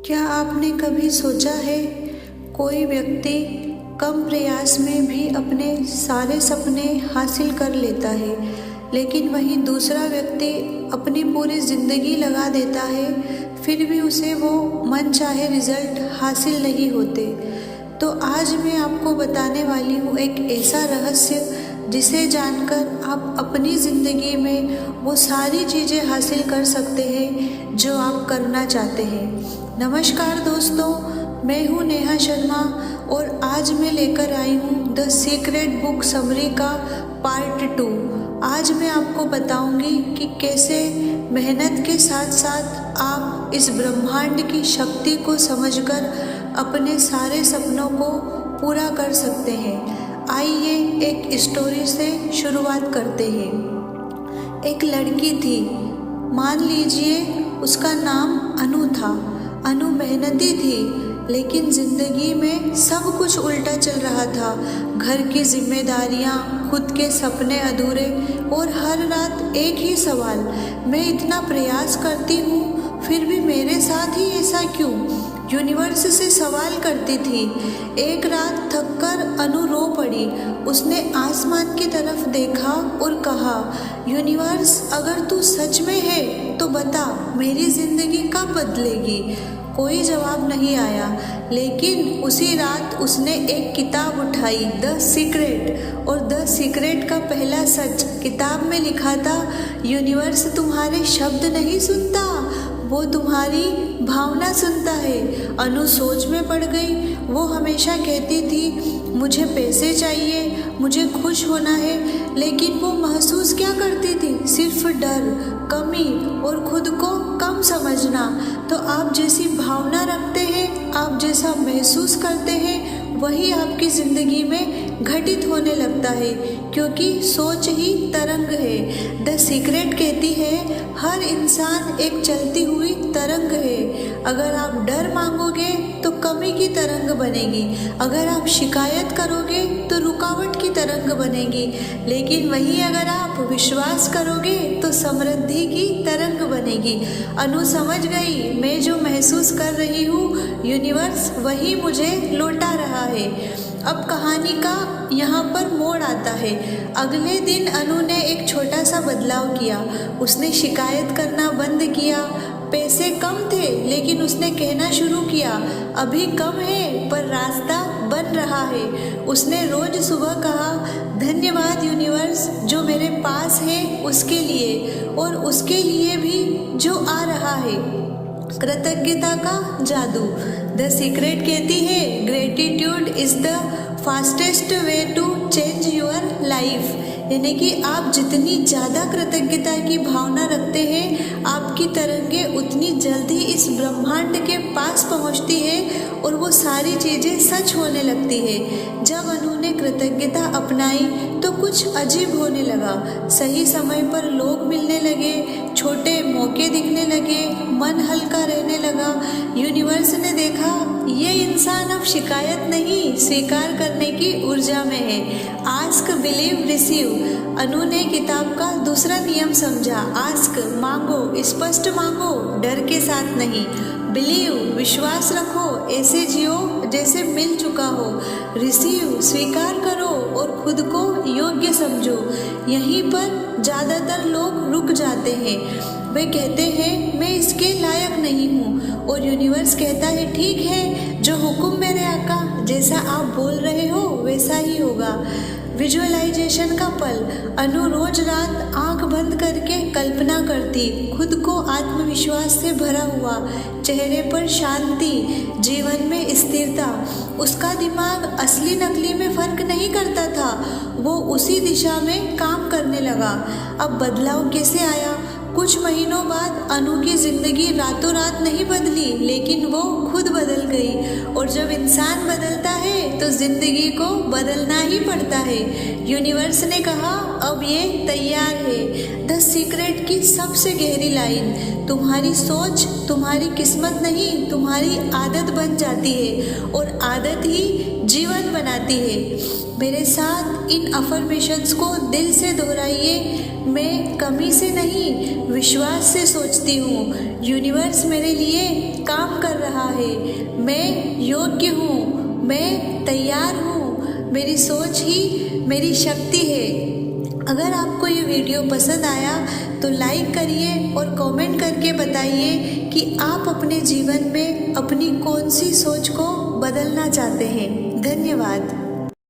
क्या आपने कभी सोचा है, कोई व्यक्ति कम प्रयास में भी अपने सारे सपने हासिल कर लेता है, लेकिन वहीं दूसरा व्यक्ति अपनी पूरी ज़िंदगी लगा देता है, फिर भी उसे वो मनचाहे रिजल्ट हासिल नहीं होते। तो आज मैं आपको बताने वाली हूँ एक ऐसा रहस्य जिसे जानकर आप अपनी ज़िंदगी में वो सारी चीज़ें हासिल कर सकते हैं जो आप करना चाहते हैं। नमस्कार दोस्तों, मैं हूँ नेहा शर्मा और आज मैं लेकर आई हूँ द सीक्रेट बुक समरी का पार्ट 2। आज मैं आपको बताऊंगी कि कैसे मेहनत के साथ साथ आप इस ब्रह्मांड की शक्ति को समझकर अपने सारे सपनों को पूरा कर सकते हैं। आइए एक स्टोरी से शुरुआत करते हैं। एक लड़की थी, मान लीजिए उसका नाम अनु था। अनु मेहनती थी, लेकिन ज़िंदगी में सब कुछ उल्टा चल रहा था। घर की जिम्मेदारियाँ, खुद के सपने अधूरे और हर रात एक ही सवाल, मैं इतना प्रयास करती हूँ फिर भी मेरे साथ ही ऐसा क्यों। यूनिवर्स से सवाल करती थी। एक रात थककर अनु रो पड़ी। उसने आसमान की तरफ देखा और कहा, यूनिवर्स अगर तू सच में है तो बता, मेरी ज़िंदगी कब बदलेगी। कोई जवाब नहीं आया, लेकिन उसी रात उसने एक किताब उठाई, द सीक्रेट। और द सीक्रेट का पहला सच किताब में लिखा था, यूनिवर्स तुम्हारे शब्द नहीं सुनता, वो तुम्हारी भावना सुनता है। अनु सोच में पड़ गई। वो हमेशा कहती थी, मुझे पैसे चाहिए, मुझे खुश होना है, लेकिन वो महसूस क्या करती थी, सिर्फ डर, कमी और खुद को कम समझना। तो आप जैसी भावना रखते हैं, आप जैसा महसूस करते हैं, वही आपकी ज़िंदगी में घटित होने लगता है, क्योंकि सोच ही तरंग है। द सीक्रेट कहती है, हर इंसान एक चलती हुई तरंग है। अगर आप डर मांगोगे तो कमी की तरंग बनेगी, अगर आप शिकायत करोगे तो रुकावट की तरंग बनेगी, लेकिन वहीं अगर आप विश्वास करोगे तो समृद्धि की तरंग बनेगी। अनु समझ गई, मैं जो महसूस कर रही हूँ, यूनिवर्स वही मुझे लौटा रहा है। अब कहानी का यहाँ पर मोड़ आता है। अगले दिन अनु ने एक छोटा सा बदलाव किया। उसने शिकायत करना बंद किया। पैसे कम थे, लेकिन उसने कहना शुरू किया, अभी कम है पर रास्ता बन रहा है। उसने रोज सुबह कहा, धन्यवाद यूनिवर्स जो मेरे पास है उसके लिए, और उसके लिए भी जो आ रहा है। कृतज्ञता का जादू। द सीक्रेट कहती है, gratitude is the fastest way to change your life. यानी कि आप जितनी ज़्यादा कृतज्ञता की भावना रखते हैं, आपकी तरंगें उतनी जल्दी इस ब्रह्मांड के पास पहुंचती है और वो सारी चीज़ें सच होने लगती है। जब अनु ने कृतज्ञता अपनाई तो कुछ अजीब होने लगा। सही समय पर लोग मिलने लगे, छोटे मौके दिखने लगे, मन हल्का रहने लगा। यूनिवर्स ने देखा, ये इंसान अब शिकायत नहीं, स्वीकार करने की ऊर्जा में है। Ask, believe, receive. अनु ने किताब का दूसरा नियम समझा। आस्क, मांगो, स्पष्ट मांगो, डर के साथ नहीं। बिलीव, विश्वास रखो, ऐसे जियो जैसे मिल चुका हो। रिसीव, स्वीकार करो और खुद को योग्य समझो। यहीं पर ज़्यादातर लोग रुक जाते हैं। वे कहते हैं, मैं इसके लायक नहीं हूँ, और यूनिवर्स कहता है, ठीक है, जो हुक्म मेरे आका, जैसा आप बोल रहे हो वैसा ही होगा। विजुअलाइजेशन का पल। अनु रोज रात आंख बंद करके कल्पना करती, खुद को आत्मविश्वास से भरा हुआ, चेहरे पर शांति, जीवन में स्थिरता। उसका दिमाग असली नकली में फर्क नहीं करता था, वो उसी दिशा में काम करने लगा। अब बदलाव कैसे आया? कुछ महीनों बाद अनु की ज़िंदगी रातों रात नहीं बदली, लेकिन वो खुद बदल गई। और जब इंसान बदलता है तो ज़िंदगी को बदलना ही पड़ता है। यूनिवर्स ने कहा, अब ये तैयार है। द सीक्रेट की सबसे गहरी लाइन, तुम्हारी सोच तुम्हारी किस्मत नहीं, तुम्हारी आदत बन जाती है, और आदत ही जीवन बनाती है। मेरे साथ इन अफर्मेशंस को दिल से दोहराइए। मैं कमी से नहीं, विश्वास से सोचती हूँ। यूनिवर्स मेरे लिए काम कर रहा है, मैं योग्य हूँ, मैं तैयार हूँ, मेरी सोच ही मेरी शक्ति है। अगर आपको ये वीडियो पसंद आया तो लाइक करिए और कमेंट करके बताइए कि आप अपने जीवन में अपनी कौन सी सोच को बदलना चाहते हैं। धन्यवाद।